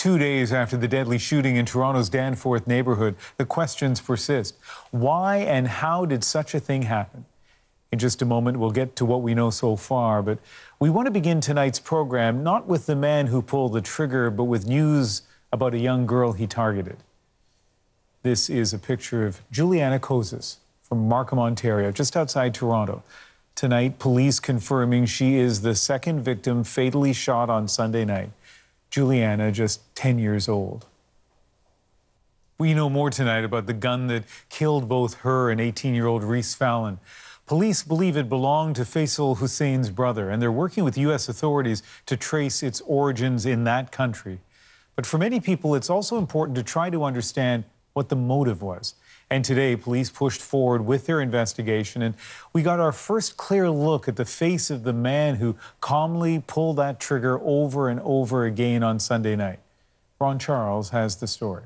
2 days after the deadly shooting in Toronto's Danforth neighborhood, the questions persist. Why and how did such a thing happen? In just a moment, we'll get to what we know so far, but we want to begin tonight's program not with the man who pulled the trigger, but with news about a young girl he targeted. This is a picture of Juliana Kozis from Markham, Ontario, just outside Toronto. Tonight, police confirming she is the second victim fatally shot on Sunday night. Juliana, just 10 years old. We know more tonight about the gun that killed both her and 18-year-old Reese Fallon. Police believe it belonged to Faisal Hussein's brother, and they're working with U.S. authorities to trace its origins in that country. But for many people, it's also important to try to understand what the motive was. And today, police pushed forward with their investigation, and we got our first clear look at the face of the man who calmly pulled that trigger over and over again on Sunday night. Ron Charles has the story.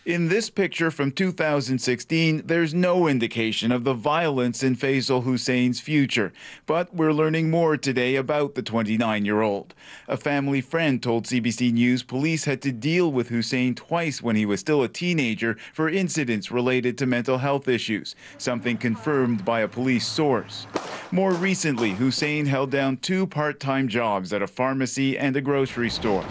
In this picture from 2016, there's no indication of the violence in Faisal Hussein's future. But we're learning more today about the 29-year-old. A family friend told CBC News police had to deal with Hussein twice when he was still a teenager for incidents related to mental health issues, something confirmed by a police source. More recently, Hussein held down 2 part-time jobs at a pharmacy and a grocery store.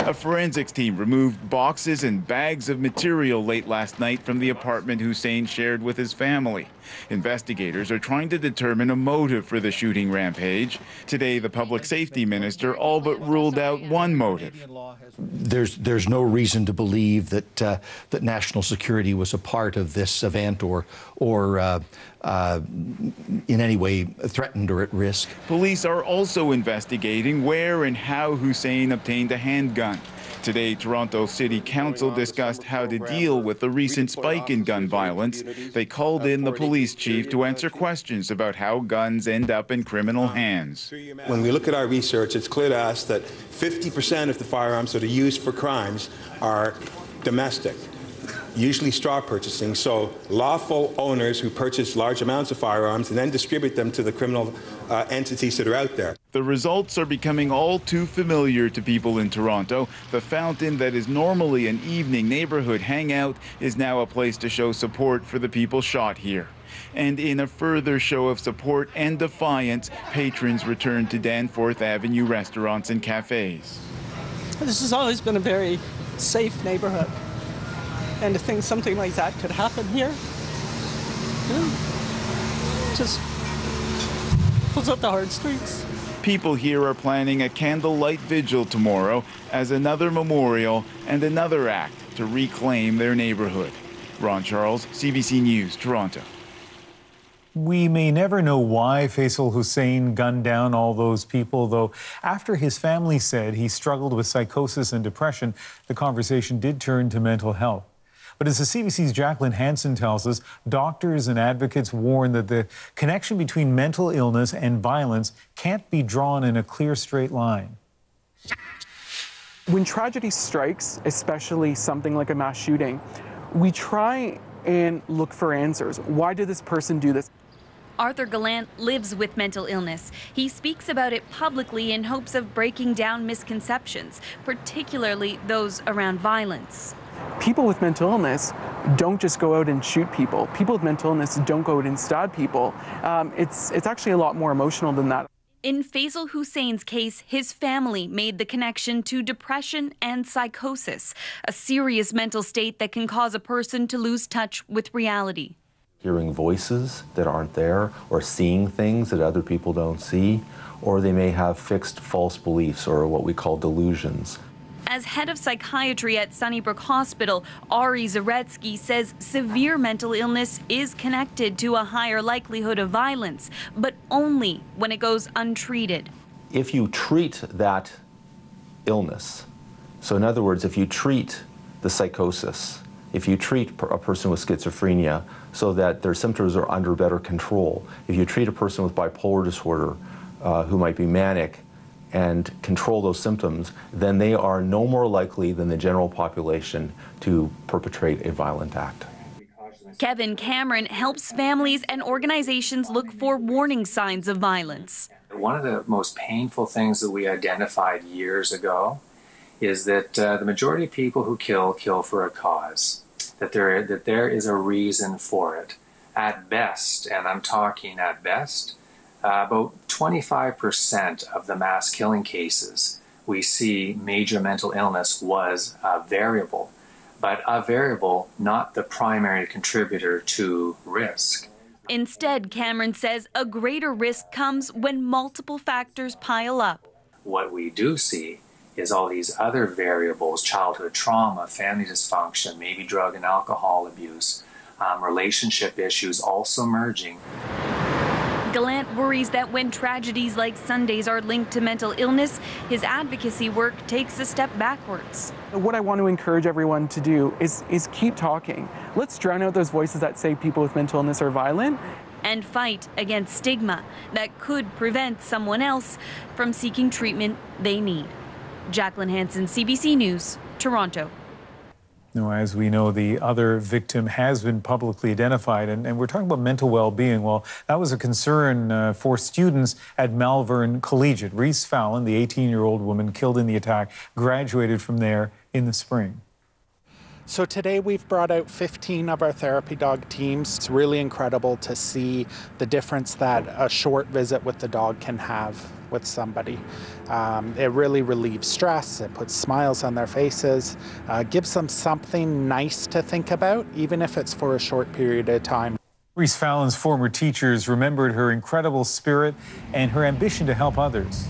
A forensics team removed boxes and bags of material late last night from the apartment Hussein shared with his family. Investigators are trying to determine a motive for the shooting rampage. Today, the public safety minister all but ruled out one motive. There's no reason to believe that that national security was a part of this event or in any way threatened or at risk. Police are also investigating where and how Hussein obtained a handgun. Today, Toronto City Council discussed how to deal with the recent spike in gun violence. They called in the police chief to answer questions about how guns end up in criminal hands. When we look at our research, it's clear to us that 50% of the firearms that are used for crimes are domestic, usually straw purchasing, so lawful owners who purchase large amounts of firearms and then distribute them to the criminal entities that are out there. The results are becoming all too familiar to people in Toronto. The fountain that is normally an evening neighborhood hangout is now a place to show support for the people shot here. And in a further show of support and defiance, patrons return to Danforth Avenue restaurants and cafes. This has always been a very safe neighborhood. And to think something like that could happen here, just pulls out the heartstrings. People here are planning a candlelight vigil tomorrow as another memorial and another act to reclaim their neighborhood. Ron Charles, CBC News, Toronto. We may never know why Faisal Hussein gunned down all those people, though after his family said he struggled with psychosis and depression, the conversation did turn to mental health. But as the CBC's Jacqueline Hansen tells us, doctors and advocates warn that the connection between mental illness and violence can't be drawn in a clear, straight line. When tragedy strikes, especially something like a mass shooting, we try and look for answers. Why did this person do this? Arthur Gallant lives with mental illness. He speaks about it publicly in hopes of breaking down misconceptions, particularly those around violence. People with mental illness don't just go out and shoot people. People with mental illness don't go out and stab people. It's actually a lot more emotional than that. In Faisal Hussein's case, his family made the connection to depression and psychosis, a serious mental state that can cause a person to lose touch with reality. Hearing voices that aren't there, or seeing things that other people don't see, or they may have fixed false beliefs or what we call delusions. As head of psychiatry at Sunnybrook Hospital, Ari Zaretsky says severe mental illness is connected to a higher likelihood of violence, but only when it goes untreated. If you treat that illness, so in other words, if you treat the psychosis, if you treat a person with schizophrenia so that their symptoms are under better control, if you treat a person with bipolar disorder who might be manic, and control those symptoms, then they are no more likely than the general population to perpetrate a violent act. Kevin Cameron helps families and organizations look for warning signs of violence. One of the most painful things that we identified years ago is that the majority of people who kill for a cause, that there is a reason for it. At best, and I'm talking at best, about 25% of the mass killing cases we see major mental illness was a variable, but a variable, not the primary contributor to risk. Instead, Cameron says a greater risk comes when multiple factors pile up. What we do see is all these other variables, childhood trauma, family dysfunction, maybe drug and alcohol abuse, relationship issues also merging. Gallant worries that when tragedies like Sunday's are linked to mental illness, his advocacy work takes a step backwards. What I want to encourage everyone to do is keep talking. Let's drown out those voices that say people with mental illness are violent. And fight against stigma that could prevent someone else from seeking treatment they need. Jacqueline Hansen, CBC News, Toronto. Now, as we know, the other victim has been publicly identified, and we're talking about mental well-being. Well, that was a concern for students at Malvern Collegiate. Reese Fallon, the 18-year-old woman killed in the attack, graduated from there in the spring. So today we've brought out 15 of our therapy dog teams. It's really incredible to see the difference that a short visit with the dog can have with somebody. It really relieves stress, it puts smiles on their faces, gives them something nice to think about, even if it's for a short period of time. Reese Fallon's former teachers remembered her incredible spirit and her ambition to help others.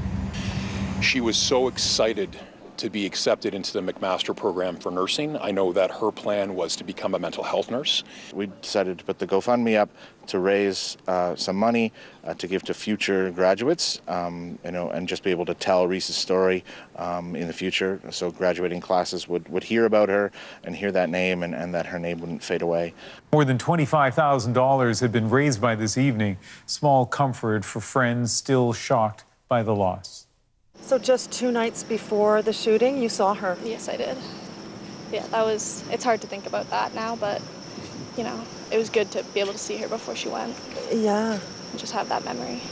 She was so excited to be accepted into the McMaster program for nursing. I know that her plan was to become a mental health nurse. We decided to put the GoFundMe up to raise some money to give to future graduates, and just be able to tell Reese's story in the future, so graduating classes would hear about her and hear that name, and that her name wouldn't fade away. More than $25,000 had been raised by this evening. Small comfort for friends still shocked by the loss. So just 2 nights before the shooting, you saw her? Yes, I did. Yeah, it's hard to think about that now, but, it was good to be able to see her before she went. Yeah. Just have that memory.